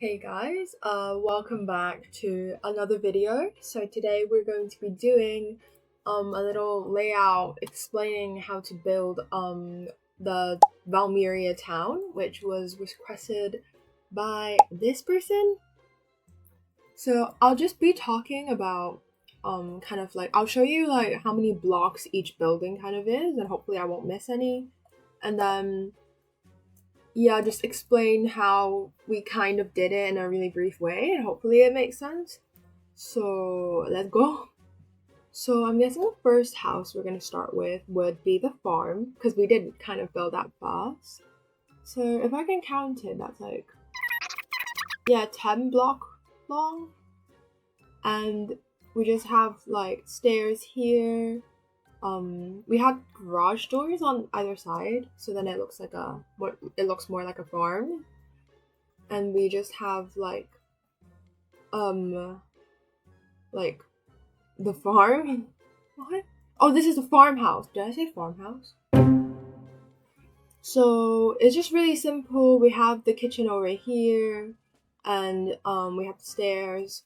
Hey guys, welcome back to another video. So today we're going to be doing a little layout explaining how to build the Valmeria town, which was requested by this person. So I'll just be talking about kind of like I'll show you like how many blocks each building kind of is, and hopefully I won't miss any. And then yeah, just explain how we kind of did it in a really brief way, and hopefully it makes sense. So let's go. So I'm guessing the first house we're gonna start with would be the farm, because we did kind of build that fast. So if I can count it, that's like, yeah, 10 block long. And we just have like stairs here. We had garage doors on either side, so then it looks more like a farm. And we just have like the farm. What? Oh, this is the farmhouse. Did I say farmhouse? So it's just really simple. We have the kitchen over here, and we have the stairs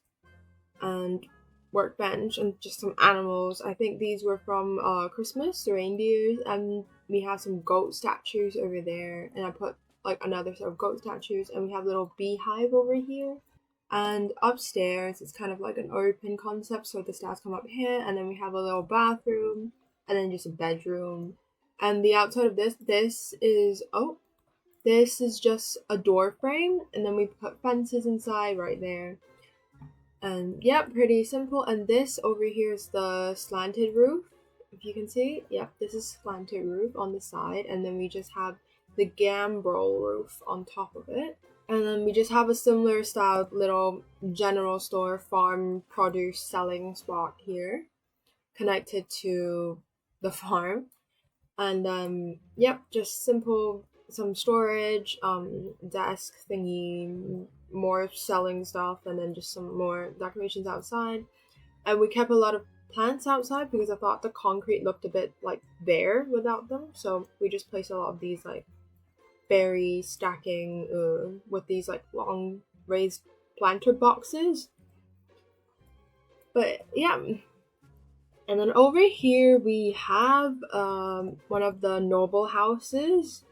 and workbench and just some animals. I think these were from Christmas, the reindeers, and we have some goat statues over there, and I put like another set of goat statues, and we have a little beehive over here. And upstairs it's kind of like an open concept, so the stairs come up here, and then we have a little bathroom, and then just a bedroom. And the outside of this is just a door frame, and then we put fences inside right there. And yeah, pretty simple. And this over here is the slanted roof, if you can see. Yep, this is slanted roof on the side, and then we just have the gambrel roof on top of it. And then we just have a similar style little general store farm produce selling spot here connected to the farm. And yep, just simple some storage, desk thingy, more selling stuff, and then just some more decorations outside. And we kept a lot of plants outside because I thought the concrete looked a bit like bare without them. So we just placed a lot of these like berry stacking with these like long raised planter boxes. But yeah. And then over here we have one of the noble houses.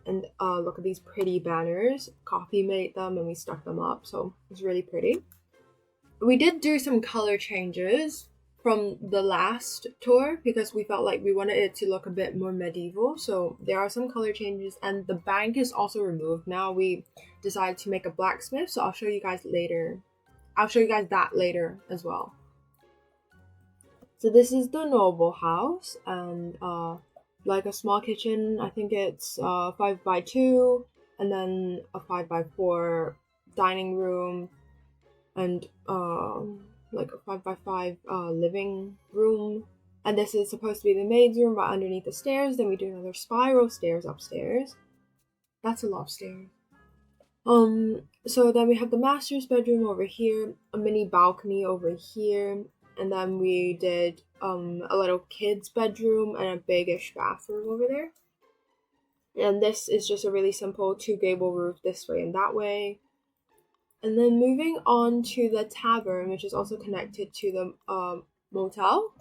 And look at these pretty banners. Coffee made them and we stuck them up, so it's really pretty. We did do some color changes from the last tour because we felt like we wanted it to look a bit more medieval. So there are some color changes, and the bank is also removed. Now we decided to make a blacksmith, so I'll show you guys later. I'll show you guys that later as well. So this is the noble house, and like a small kitchen. I think it's 5x2, and then a 5x4 dining room, and like a 5x5 living room. And this is supposed to be the maid's room, but underneath the stairs. Then we do another spiral stairs upstairs. That's a lot of stairs. So then we have the master's bedroom over here, a mini balcony over here, and then we did a little kid's bedroom and a big-ish bathroom over there. And this is just a really simple two gable roof this way and that way. And then moving on to the tavern, which is also connected to the motel.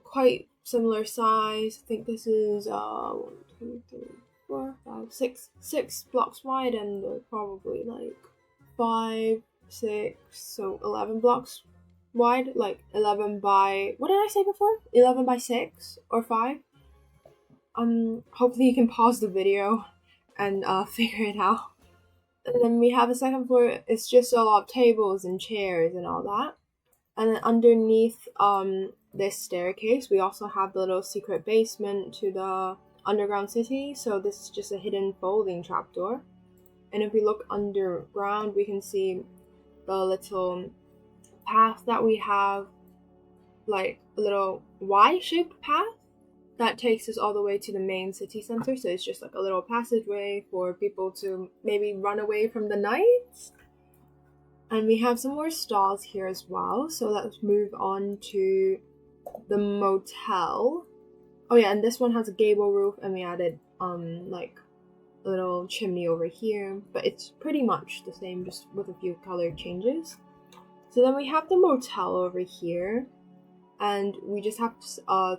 Quite similar size. I think this is 1, 2, 3, 4, 5, 6 blocks wide, and probably like 5, 6, so 11 blocks wide, like 11 by, what did I say before? 11 by 6 or 5. Hopefully you can pause the video and figure it out. And then we have a second floor. It's just a lot of tables and chairs and all that. And then underneath this staircase, we also have the little secret basement to the underground city. So this is just a hidden folding trapdoor. And if we look underground, we can see the little path that we have, like a little Y-shaped path that takes us all the way to the main city center. So it's just like a little passageway for people to maybe run away from the knights. And we have some more stalls here as well. So let's move on to the motel. Oh yeah, and this one has a gable roof, and we added like a little chimney over here, but it's pretty much the same, just with a few color changes. So then we have the motel over here, and we just have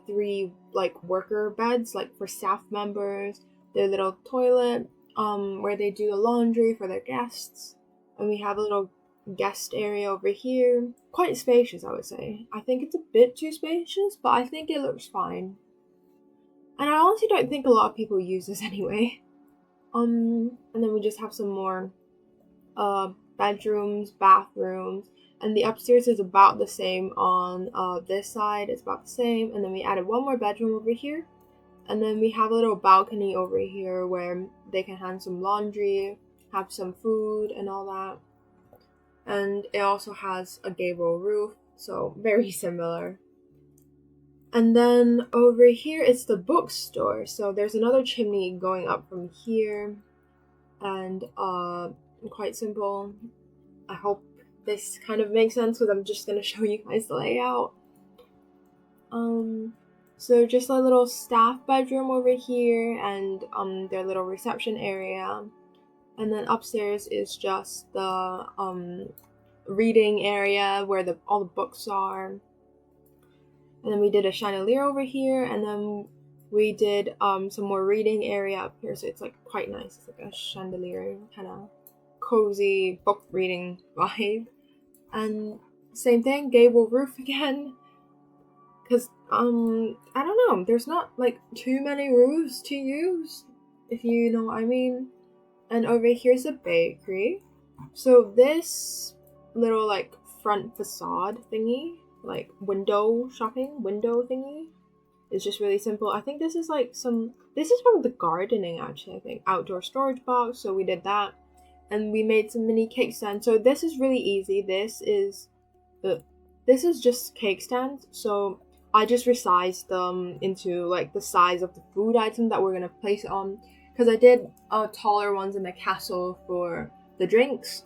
3 like worker beds, like for staff members, their little toilet, where they do the laundry for their guests, and we have a little guest area over here. Quite spacious, I would say. I think it's a bit too spacious, but I think it looks fine. And I honestly don't think a lot of people use this anyway. And then we just have some more bedrooms, bathrooms, and the upstairs is about the same on this side. It's about the same, and then we added one more bedroom over here, and then we have a little balcony over here where they can hang some laundry, have some food, and all that. And it also has a gable roof, so very similar. And then over here it's the bookstore. So there's another chimney going up from here, and quite simple. I hope this kind of makes sense, because I'm just gonna show you guys the layout. So just a little staff bedroom over here, and their little reception area. And then upstairs is just the reading area where all the books are. And then we did a chandelier over here, and then we did some more reading area up here, so it's like quite nice. It's like a chandelier, kind of cozy book reading vibe. And same thing, gable roof again, because I don't know, there's not like too many roofs to use, if you know what I mean. And over here's a bakery. So this little like front facade thingy, like window thingy, is just really simple. I think this is from the gardening, actually. I think outdoor storage box, so we did that, and we made some mini cake stands. So this is really easy. This is just cake stands, so I just resized them into like the size of the food item that we're gonna place it on, because I did taller ones in the castle for the drinks.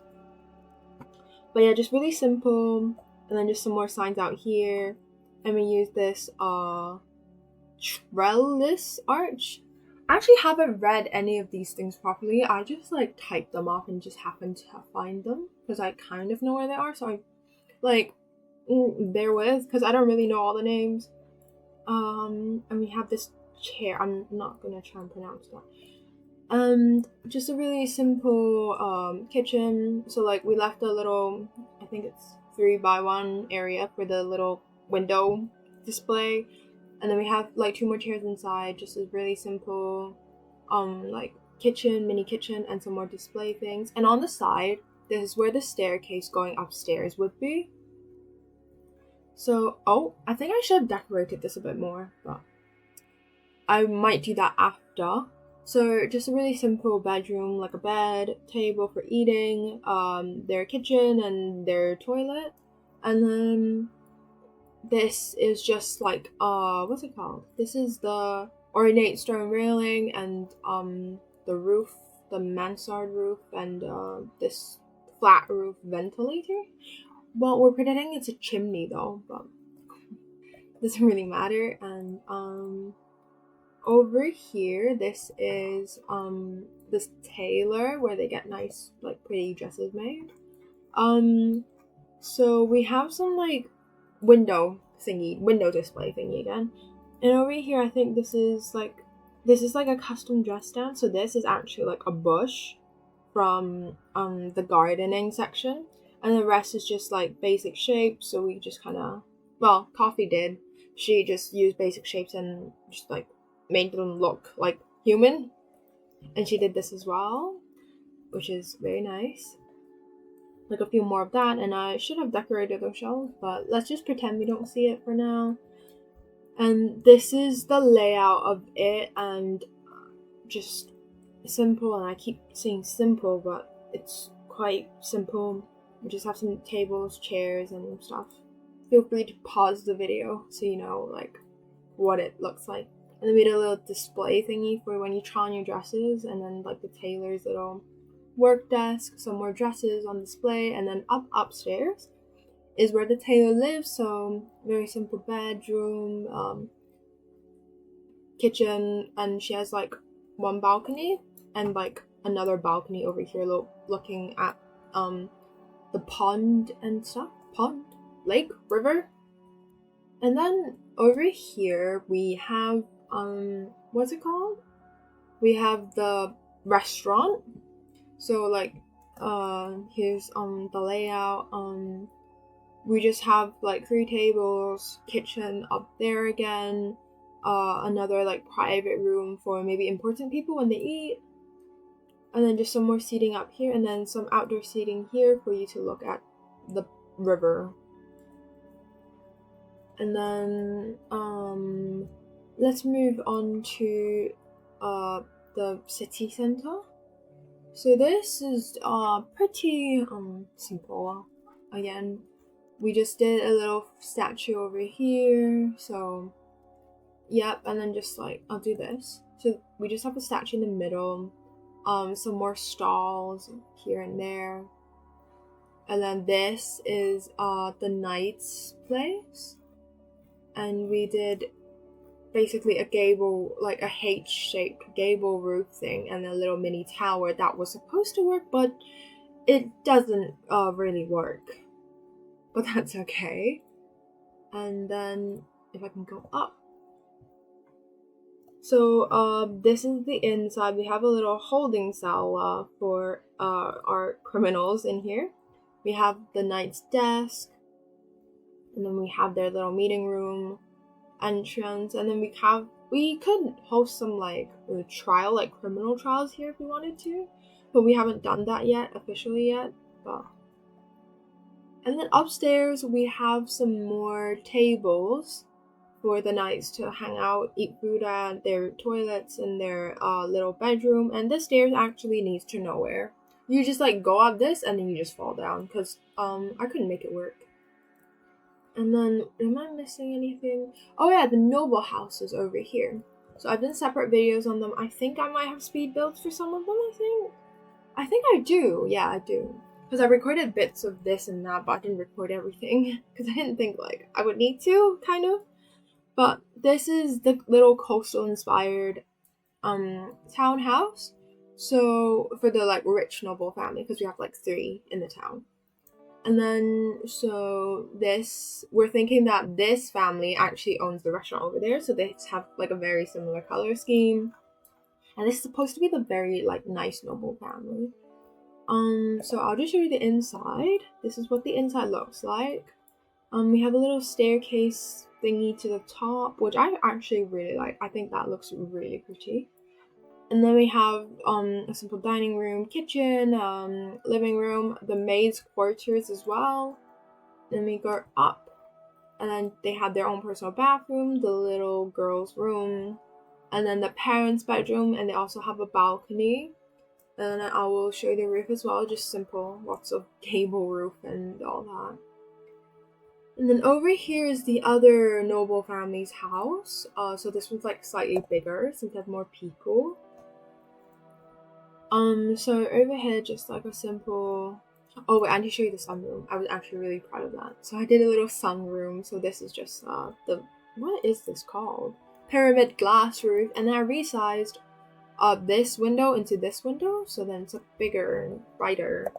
But yeah, just really simple. And then just some more signs out here. And we use this trellis arch. I actually haven't read any of these things properly. I just like typed them up and just happened to find them, because I kind of know where they are. So I bear with, because I don't really know all the names. And we have this chair. I'm not gonna try and pronounce that. And just a really simple kitchen. So like we left a little, I think it's 3x1 area for the little window display, and then we have like 2 more chairs inside. Just a really simple like mini kitchen, and some more display things. And on the side, this is where the staircase going upstairs would be. So I think I should have decorated this a bit more, but I might do that after. So just a really simple bedroom, like a bed, table for eating, their kitchen and their toilet. And then this is just like what's it called? This is the ornate stone railing, and the roof, the mansard roof, and this flat roof ventilator. Well, we're pretending it's a chimney though, but it doesn't really matter. And over here, this is this tailor where they get nice, like, pretty dresses made. So we have some like window display thingy again. And over here, I think this is like a custom dress stand. So this is actually like a bush from the gardening section, and the rest is just like basic shapes. So we just kind of, well, Coffee did. She just used basic shapes and just like made them look like human, and she did this as well, which is very nice. Like a few more of that, and I should have decorated those shelves, but let's just pretend we don't see it for now. And this is the layout of it, and just simple, and I keep saying simple, but it's quite simple. We just have some tables, chairs, and stuff. Feel free to pause the video so you know like what it looks like. And then we did a little display thingy for when you try on your dresses, and then like the tailor's little work desk, some more dresses on display, and then upstairs is where the tailor lives. So very simple bedroom, kitchen, and she has like one balcony, and like another balcony over here looking at the pond and stuff. Pond, lake, river. And then over here we have what's it called? We have the restaurant. So like here's the layout. We just have like 3 tables, kitchen up there again, another like private room for maybe important people when they eat, and then just some more seating up here, and then some outdoor seating here for you to look at the river. And then let's move on to the city center. So this is pretty simple. Again, we just did a little statue over here, so yep. And then just like I'll do this, so we just have a statue in the middle, some more stalls here and there, and then this is the knight's place, and we did basically a gable, like a H-shaped gable roof thing, and a little mini tower that was supposed to work, but it doesn't really work. But that's okay. And then if I can go up. So this is the inside. We have a little holding cell for our criminals in here. We have the knight's desk, and then we have their little meeting room entrance, and then we could host some like trial, like criminal trials here if we wanted to, but we haven't done that yet officially yet. And then upstairs we have some more tables for the knights to hang out, eat food at, their toilets in their little bedroom. And the stairs actually leads to nowhere. You just like go up this and then you just fall down, because I couldn't make it work. And then, am I missing anything? Oh yeah, the noble house is over here. So I've done separate videos on them. I think I might have speed builds for some of them, I think I do. Yeah, I do. Because I recorded bits of this and that, but I didn't record everything. Because I didn't think like I would need to, kind of. But this is the little coastal inspired townhouse. So for the like rich noble family, because we have like 3 in the town. And then, so this, we're thinking that this family actually owns the restaurant over there, so they have like a very similar color scheme. And this is supposed to be the very like nice noble family. So I'll just show you the inside. This is what the inside looks like. We have a little staircase thingy to the top, which I actually really like. I think that looks really pretty. And then we have a simple dining room, kitchen, living room, the maid's quarters as well. Then we go up, and then they have their own personal bathroom, the little girl's room, and then the parents' bedroom, and they also have a balcony. And then I will show you the roof as well, just simple, lots of gable roof and all that. And then over here is the other noble family's house. So this one's like slightly bigger since they have more people. So overhead, just like a simple. Oh wait, I need to show you the sunroom. I was actually really proud of that. So I did a little sunroom. So this is just what is this called? Pyramid glass roof, and then I resized this window into this window, so then it's bigger and brighter.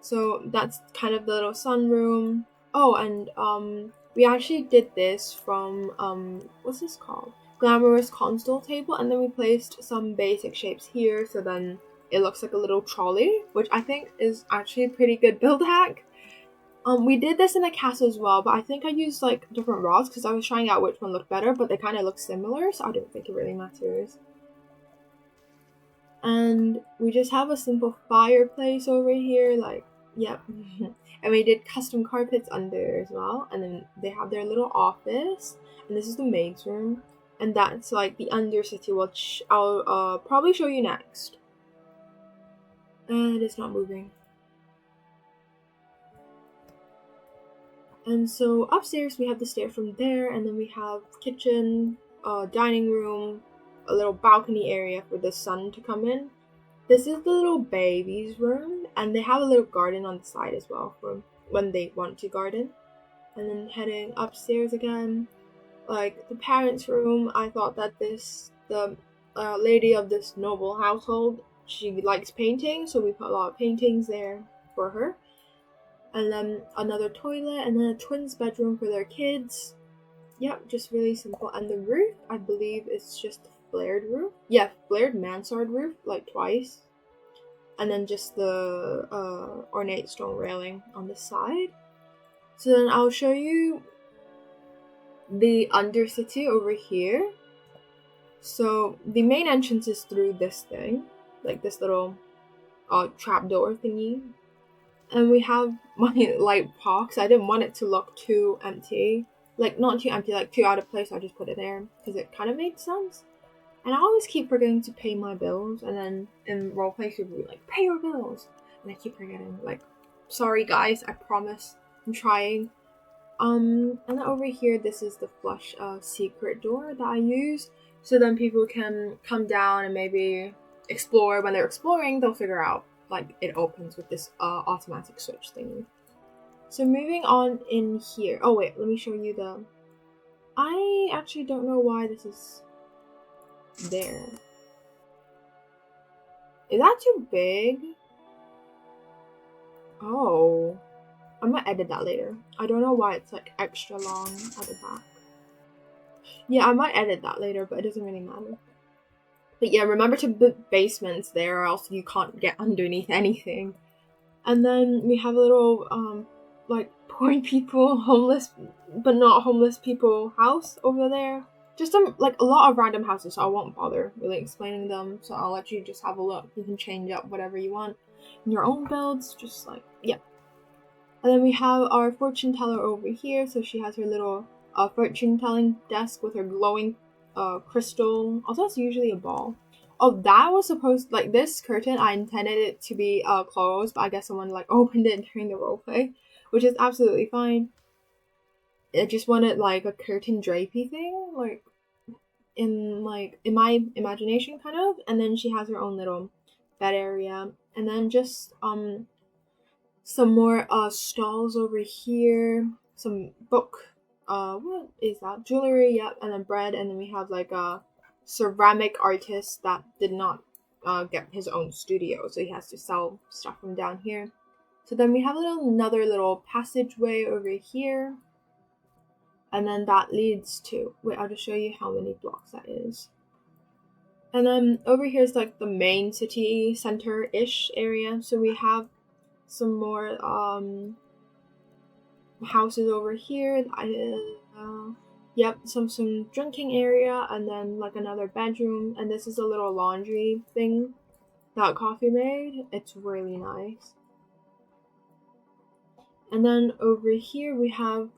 So that's kind of the little sunroom. Oh, and we actually did this from what's this called? Glamorous console table, and then we placed some basic shapes here, so then it looks like a little trolley, which I think is actually a pretty good build hack. We did this in a castle as well, but I think I used like different rods because I was trying out which one looked better, but they kind of look similar, so I don't think it really matters. And we just have a simple fireplace over here, like, yep. And we did custom carpets under as well, and then they have their little office, and this is the maid's room, and that's like the undercity, which I'll probably show you next. And it's not moving. And so upstairs we have the stairs from there, and then we have kitchen, dining room, a little balcony area for the sun to come in. This is the little baby's room, and they have a little garden on the side as well for when they want to garden. And then heading upstairs again, like the parents' room, I thought that the lady of this noble household, she likes painting, so we put a lot of paintings there for her. And then another toilet, and then a twins bedroom for their kids. Yep, just really simple. And the roof, I believe it's just a flared roof. Yeah, flared mansard roof, like twice. And then just the ornate stone railing on the side. So then I'll show you the Undercity over here. So the main entrance is through this thing, like this little trapdoor thingy. And we have my light box. I didn't want it to look too empty. Like, not too empty, like too out of place. I just put it there because it kind of made sense. And I always keep forgetting to pay my bills. And then in roleplay, people will be like, pay your bills. And I keep forgetting. Like, sorry guys, I promise. I'm trying. And then over here, this is the flush secret door that I use. So then people can come down and maybe explore. When they're exploring, they'll figure out, like, it opens with this automatic switch thingy. So moving on in here. Oh wait, let me show you the... I actually don't know why this is there. Is that too big? Oh. I'm gonna edit that later. I don't know why it's like extra long at the back. Yeah, I might edit that later, but it doesn't really matter. But yeah, remember to put basements there or else you can't get underneath anything. And then we have a little, like, poor people, homeless, but not homeless people house over there. Just like a lot of random houses, so I won't bother really explaining them. So I'll let you just have a look. You can change up whatever you want in your own builds, just like, yeah. And then we have our fortune teller over here. So she has her little fortune telling desk with her glowing crystal. Also, it's usually a ball. Oh, that was supposed, like, this curtain, I intended it to be closed, but I guess someone, like, opened it during the roleplay, which is absolutely fine. I just wanted, like, a curtain drapey thing, like, in my imagination, kind of. And then she has her own little bed area. And then just, some more, stalls over here. Some book, what is that? Jewelry, yep, and then bread. And then we have, like, a ceramic artist that did not get his own studio, so he has to sell stuff from down here. So then we have another little passageway over here, and then that leads to, wait, I'll just show you how many blocks that is. And then over here is like the main city center-ish area. So we have some more houses over here. Yep, some drinking area, and then like another bedroom, and this is a little laundry thing that Coffee made. It's really nice. And then over here we have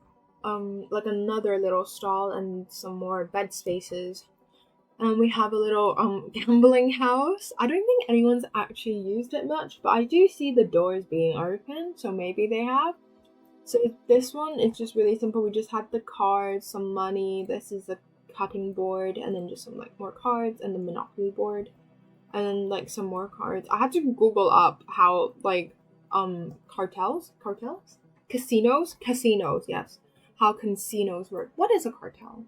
like another little stall and some more bed spaces. And we have a little gambling house. I don't think anyone's actually used it much, but I do see the doors being open, so maybe they have. So this one, it's just really simple. We just have the cards, some money. This is the cutting board, and then just some like more cards, and the Monopoly board, and then like some more cards. I had to Google up how like casinos, yes, how casinos work. What is a cartel?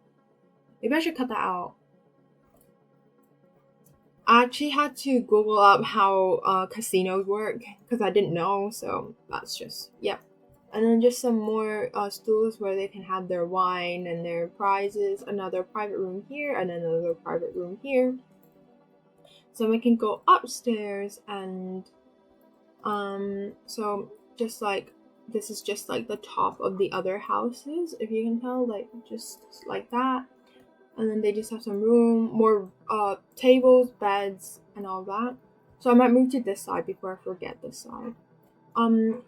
Maybe I should cut that out. I actually had to Google up how casinos work because I didn't know. So that's just, yep. And then just some more stools where they can have their wine and their prizes. Another private room here, and another private room here. So we can go upstairs, and so just like this is just like the top of the other houses, if you can tell, like just like that. And then they just have some room, more tables, beds, and all that. So I might move to this side before I forget this side.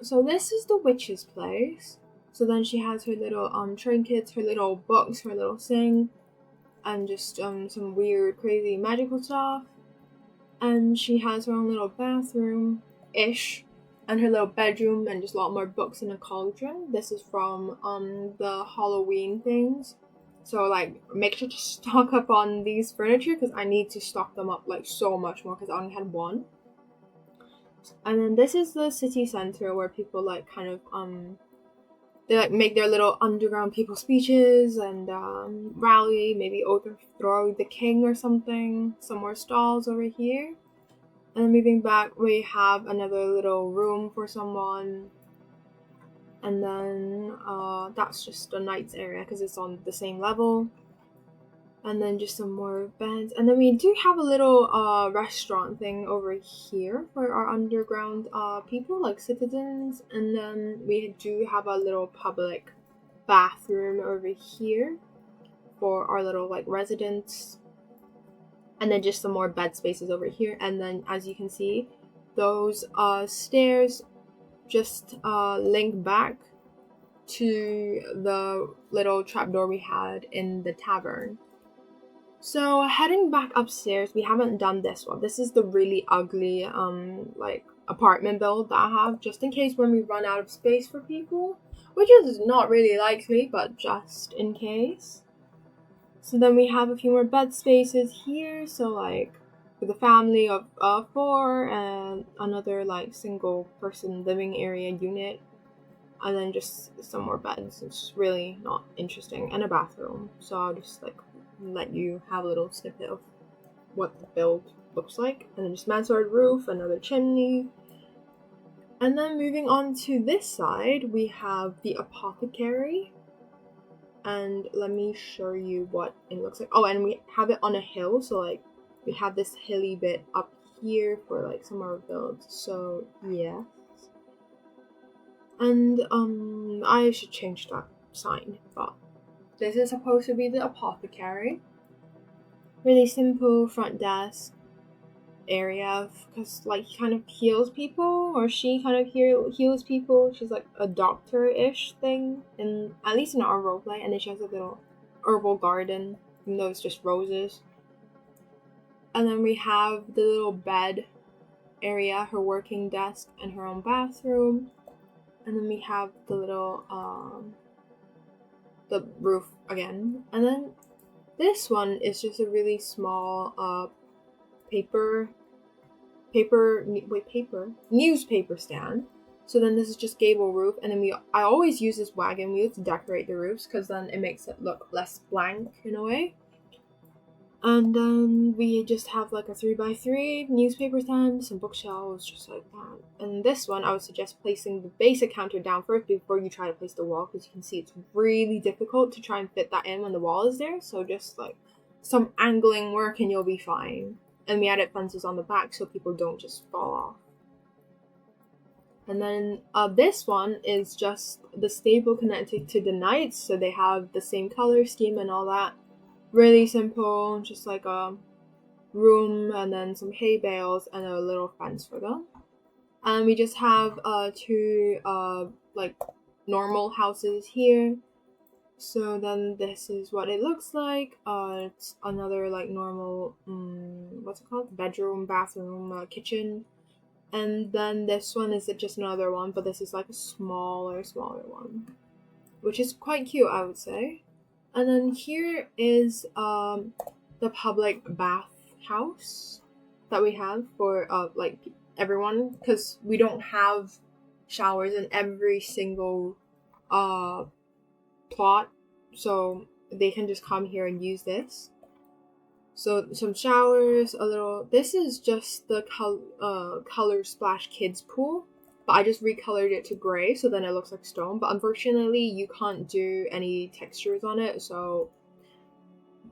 So this is the witch's place. So then she has her little trinkets, her little books, her little thing, and just some weird, crazy magical stuff. And she has her own little bathroom-ish, and her little bedroom, and just a lot more books in a cauldron. This is from the Halloween things. So like, make sure to stock up on these furniture because I need to stock them up like so much more because I only had one. And then this is the city center where people like kind of they like make their little underground people speeches and rally, maybe overthrow the king or something. Some more stalls over here. And then moving back, we have another little room for someone. And then that's just the knight's area because it's on the same level. And then just some more beds. And then we do have a little restaurant thing over here for our underground people, like citizens. And then we do have a little public bathroom over here for our little like residents. And then just some more bed spaces over here. And then as you can see, those stairs just link back to the little trapdoor we had in the tavern. So heading back upstairs, we haven't done this one. This is the really ugly like apartment build that I have, just in case when we run out of space for people, which is not really likely, but just in case. So then we have a few more bed spaces here, so like with a family of 4 and another like single person living area unit, and then just some more beds. It's really not interesting, and a bathroom. So I'll just like let you have a little snippet of what the build looks like. And then just mansard roof, another chimney. And then moving on to this side, we have the apothecary. And let me show you what it looks like. Oh, and we have it on a hill, so like we have this hilly bit up here for like some of our builds. So yeah. And I should change that sign, but this is supposed to be the apothecary. Really simple front desk area, because like he kind of heals people, or she kind of heals people. She's like a doctor-ish thing, at least in our roleplay. And then she has a little herbal garden, even though it's just roses. And then we have the little bed area, her working desk, and her own bathroom. And then we have the little the roof again. And then this one is just a really small newspaper stand. So then this is just gable roof, and then I always use this wagon wheel to decorate the roofs because then it makes it look less blank in a way. And then we just have like a 3x3 newspaper stand, some bookshelves, just like that. And this one, I would suggest placing the basic counter down first before you try to place the wall, because you can see it's really difficult to try and fit that in when the wall is there. So just like some angling work and you'll be fine. And we added fences on the back so people don't just fall off. And then this one is just the stable connected to the knights, so they have the same color scheme and all that. Really simple, just like a room and then some hay bales and a little fence for them. And we just have 2 like normal houses here. So then this is what it looks like. It's another like normal what's it called? Bedroom, bathroom, kitchen. And then this one is just another one, but this is like a smaller one, which is quite cute, I would say. And then here is the public bath house that we have for like everyone, because we don't have showers in every single plot, so they can just come here and use this. So some showers, this is just the color splash kids pool, but I just recolored it to gray, so then it looks like stone. But unfortunately, you can't do any textures on it, so...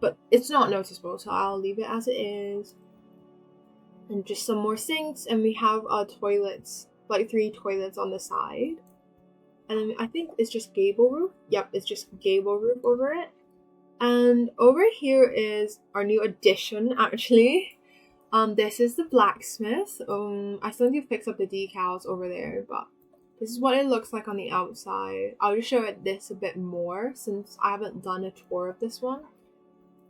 But it's not noticeable, so I'll leave it as it is. And just some more sinks, and we have toilets, like 3 toilets on the side. And then I think it's just gable roof. Yep, it's just gable roof over it. And over here is our new addition, actually. This is the blacksmith. I still need to fix up the decals over there, but this is what it looks like on the outside. I'll just show it this a bit more since I haven't done a tour of this one.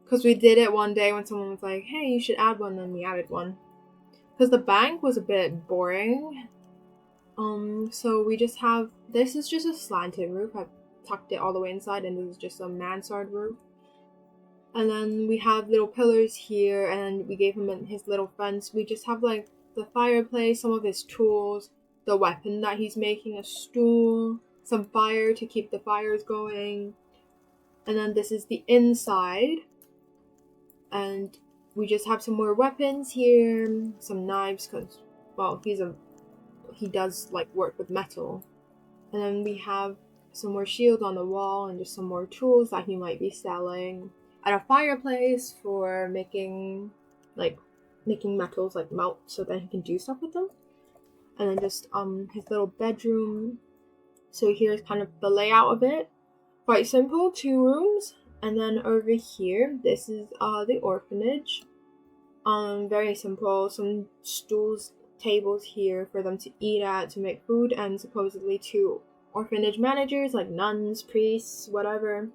Because we did it one day when someone was like, hey, you should add one, and we added one. Because the bank was a bit boring. So we just have, this is just a slanted roof. I've tucked it all the way inside, and this is just a mansard roof. And then we have little pillars here, and we gave him his little fence. We just have like the fireplace, some of his tools, the weapon that he's making, a stool, some fire to keep the fires going. And then this is the inside. And we just have some more weapons here, some knives, because, well, he does like work with metal. And then we have some more shields on the wall and just some more tools that he might be selling. And a fireplace for making metals like melt so that he can do stuff with them. And then just his little bedroom. So here's kind of the layout of it. Quite simple, 2 rooms. And then over here, this is the orphanage. Very simple. Some stools, tables here for them to eat at, to make food, and supposedly 2 orphanage managers, like nuns, priests, whatever.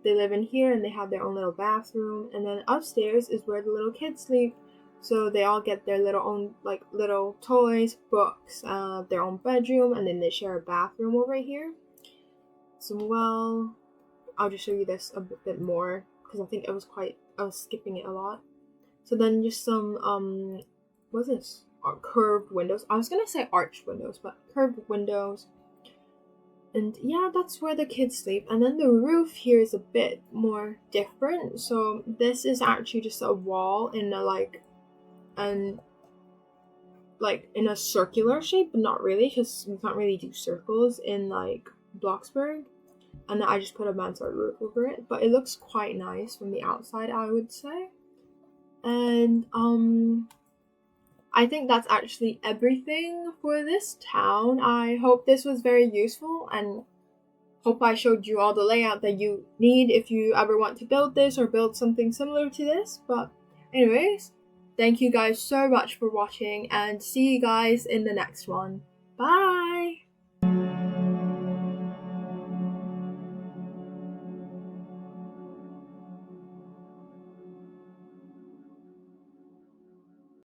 They live in here and they have their own little bathroom. And then upstairs is where the little kids sleep. So they all get their little toys, books, their own bedroom, and then they share a bathroom over here. So, well, I'll just show you this a bit more because I think I was skipping it a lot. So then just some, what's this? Curved windows. I was gonna say arched windows, but curved windows. And yeah, that's where the kids sleep. And then the roof here is a bit more different. So this is actually just a wall in in a circular shape, but not really, because we can't really do circles in like Bloxburg. And then I just put a mansard roof over it, but it looks quite nice from the outside, I would say. And I think that's actually everything for this town. I hope this was very useful and hope I showed you all the layout that you need if you ever want to build this or build something similar to this. But anyways, thank you guys so much for watching and see you guys in the next one. Bye!